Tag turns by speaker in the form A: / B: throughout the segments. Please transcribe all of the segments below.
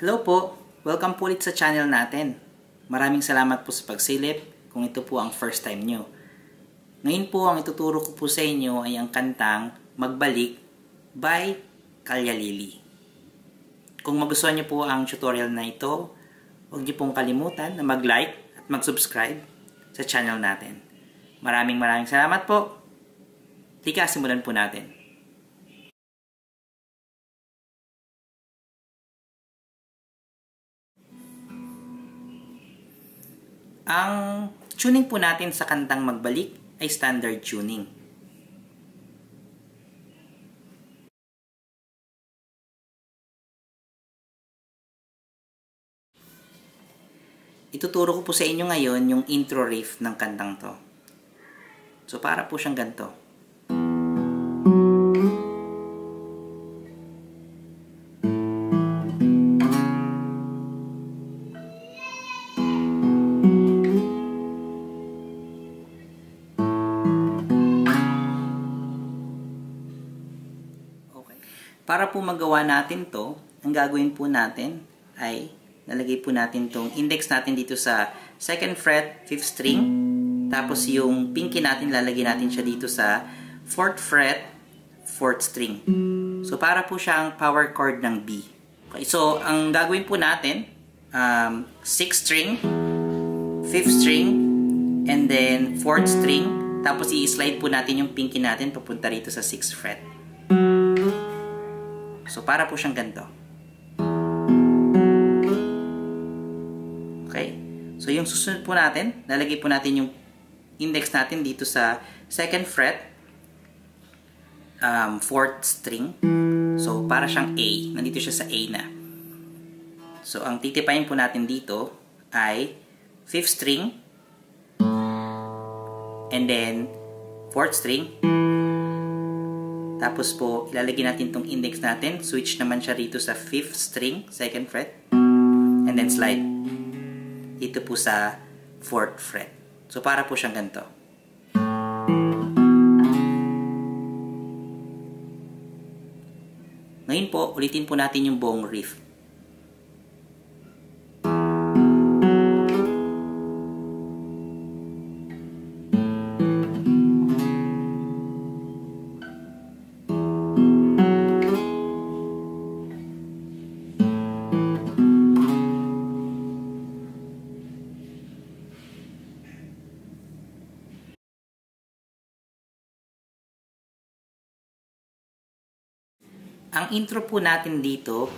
A: Hello po! Welcome po ulit sa channel natin. Maraming salamat po sa pagsilip kung ito po ang first time nyo. Ngayon po ang ituturo ko po sa inyo ay ang kantang Magbalik by Kalyalili. Kung magustuhan nyo po ang tutorial na ito, huwag nyo pong kalimutan na mag-like at mag-subscribe sa channel natin. Maraming salamat po! Tika, simulan po natin. Ang tuning po natin sa kantang Magbalik ay standard tuning. Ituturo ko po sa inyo ngayon yung intro riff ng kantang to. So para po siyang ganito. Para po magawa natin to, ang gagawin po natin ay nalagay po natin tong index natin dito sa 2nd fret, 5th string. Tapos yung pinky natin, lalagay natin siya dito sa 4th fret, 4th string. So para po siyang power chord ng B. Okay, so ang gagawin po natin, 6th string, 5th string, and then 4th string. Tapos i-slide po natin yung pinky natin papunta rito sa 6th fret. So, para po siyang ganito. Okay? So, yung susunod po natin, lalagay po natin yung index natin dito sa 2nd fret, 4th string. So, para siyang A. Nandito siya sa A na. So, ang titipayin po natin dito ay 5th string, and then 4th string. Tapos po, ilalagay natin itong index natin. Switch naman siya rito sa 5th string, 2nd fret. And then slide. Dito po sa 4th fret. So, para po siyang ganito. Ngayon po, ulitin po natin yung buong riff. Ang intro po natin dito,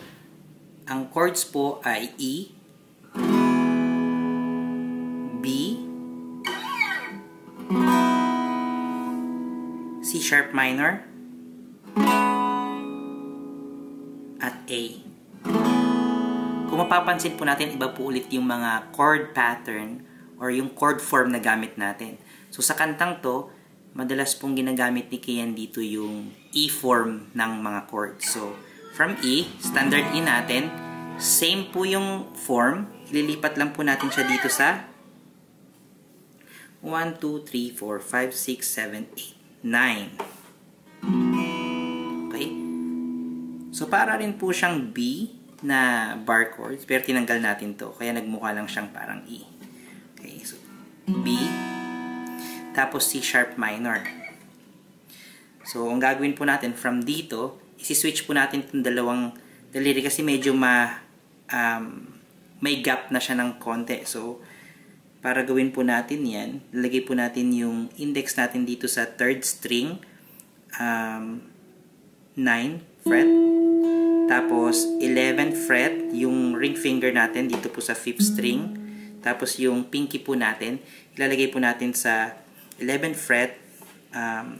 A: ang chords po ay E, B, C sharp minor, at A. Kung mapapansin po natin, iba po ulit yung mga chord pattern or yung chord form na gamit natin. So sa kantang to, madalas pong ginagamit ni Kian dito yung E form ng mga chords. So, from E, standard E natin, same po yung form. Ililipat lang po natin siya dito sa 1, 2, 3, 4, 5, 6, 7, 8, 9. Okay? So, para rin po siyang B na bar chords, pero tinanggal natin to. Kaya nagmukha lang siyang parang E. Okay, so B, tapos C sharp minor. So, ang gagawin po natin from dito, isi-switch po natin itong dalawang daliri kasi medyo may gap na siya ng konti. So, para gawin po natin yan, lalagay po natin yung index natin dito sa 3rd string, 9th fret, tapos 11th fret, yung ring finger natin dito po sa 5th string, tapos yung pinky po natin, ilalagay po natin sa 11th fret,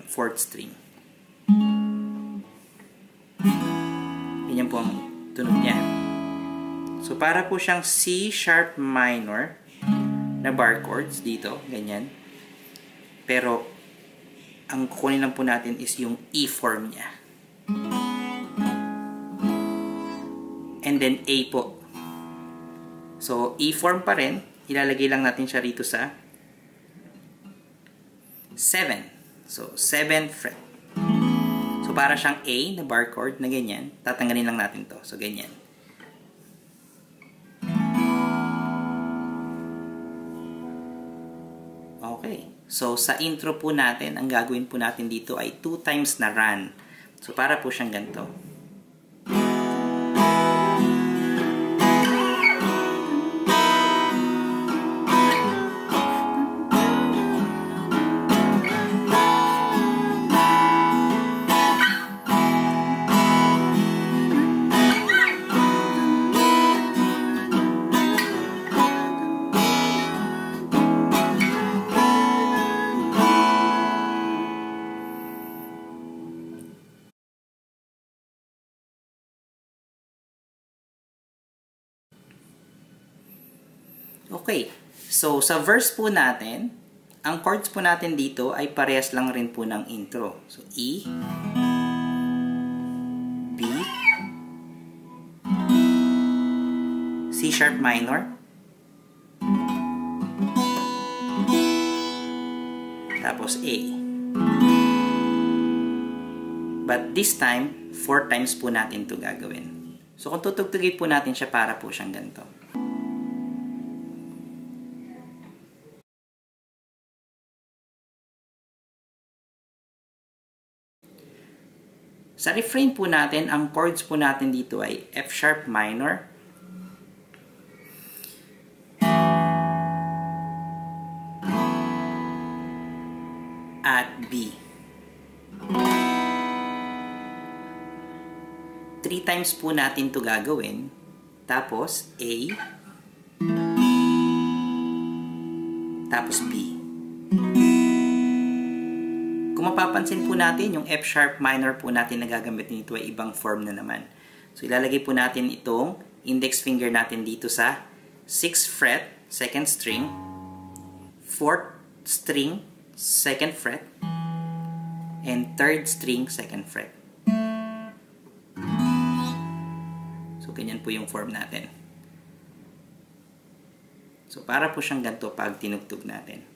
A: 4th string. Ganyan po ang tunog niya. So, para po siyang C sharp minor na bar chords dito. Ganyan. Pero, ang kukunin lang po natin is yung E form niya. And then A po. So, E form pa rin. Ilalagay lang natin siya rito sa 7. So, 7th fret. So, para siyang A na bar chord na ganyan. Tatanggalin lang natin to. So, ganyan. Okay. So, sa intro po natin, ang gagawin po natin dito ay 2 times na run. So, para po siyang ganito. Okay, so sa verse po natin, ang chords po natin dito ay parehas lang rin po ng intro. So, E, B, C sharp minor, tapos A. But this time, 4 times po natin ito gagawin. So, kung tutugtugin po natin siya, para po siyang ganito. Sa refrain po natin, ang chords po natin dito ay F sharp minor, at B. 3 times po natin ito gagawin. Tapos A, tapos B. Kung mapapansin po natin, yung F sharp minor po natin na gagamit nito ay ibang form na naman. So, ilalagay po natin itong index finger natin dito sa 6th fret, 2nd string, 4th string, 2nd fret, and 3rd string, 2nd fret. So, ganyan po yung form natin. So, para po siyang ganito pag tinugtog natin.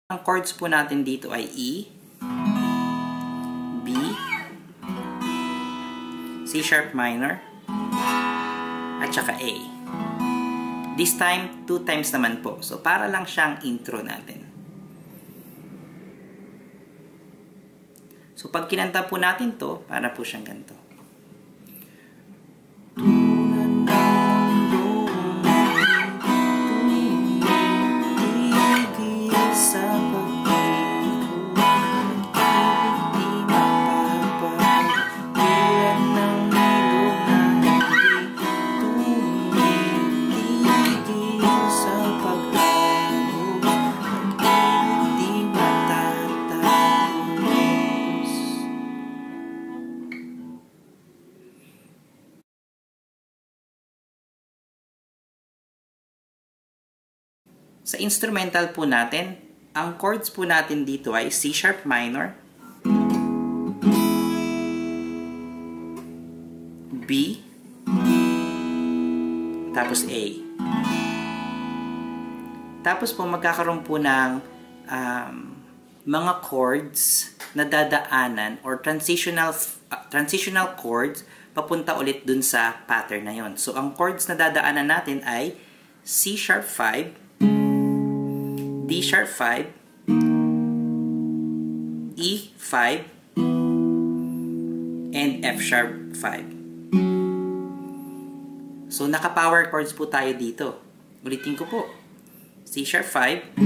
A: Ang chords po natin dito ay E, B, C sharp minor, at saka A. This time, 2 times naman po. So, para lang siyang intro natin. So, pag kinanta po natin to, para po siyang ganito. Sa instrumental po natin, ang chords po natin dito ay C sharp minor, B, tapos A. Tapos po magkakaroon po ng mga chords na dadaanan or transitional chords papunta ulit dun sa pattern na yon. So, ang chords na dadaanan natin ay C sharp 5, D sharp 5, E 5, and F sharp 5. So, naka-power chords po tayo dito. Ulitin ko po. C sharp 5,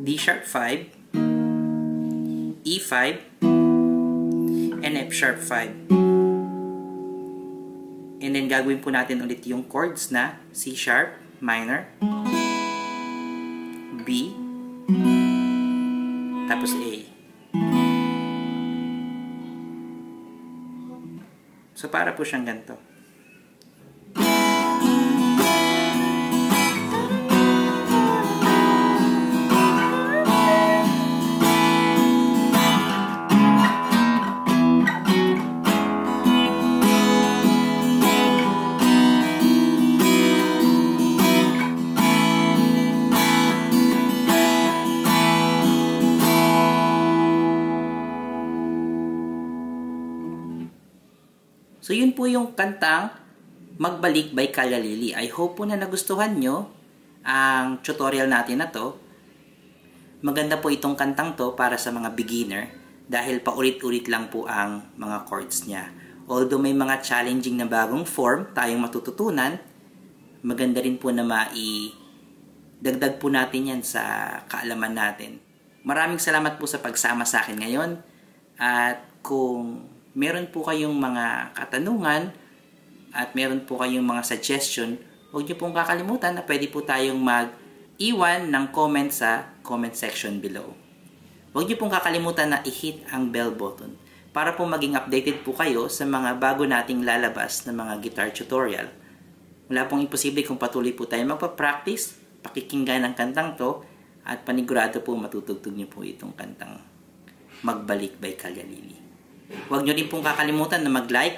A: D sharp 5, E 5, and F sharp 5. And then, gagawin po natin ulit yung chords na C sharp minor, B, tapos A. So, para po siyang ganito. So yun po yung kantang Magbalik by Kalya Lily. I hope po na nagustuhan nyo ang tutorial natin na to. Maganda po itong kantang to para sa mga beginner dahil paulit-ulit lang po ang mga chords niya. Although may mga challenging na bagong form tayong matututunan, maganda rin po na dagdag po natin yan sa kaalaman natin. Maraming salamat po sa pagsama sa akin ngayon. At kung meron po kayong mga katanungan at meron po kayong mga suggestion, huwag niyo pong kakalimutan na pwede po tayong mag-iwan ng comment sa comment section below. Huwag niyo pong kakalimutan na i-hit ang bell button para po maging updated po kayo sa mga bago nating lalabas na mga guitar tutorial. Wala pong imposible kung patuloy po tayo magpa-practice, pakikinggan ng kantang to, at panigurado po matutugtog niyo po itong kantang Magbalik by Kalya Lily. Huwag niyo rin pong kakalimutan na mag-like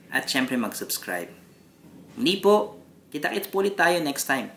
A: at syempre mag-subscribe. Muli po, kita-kits po ulit tayo next time.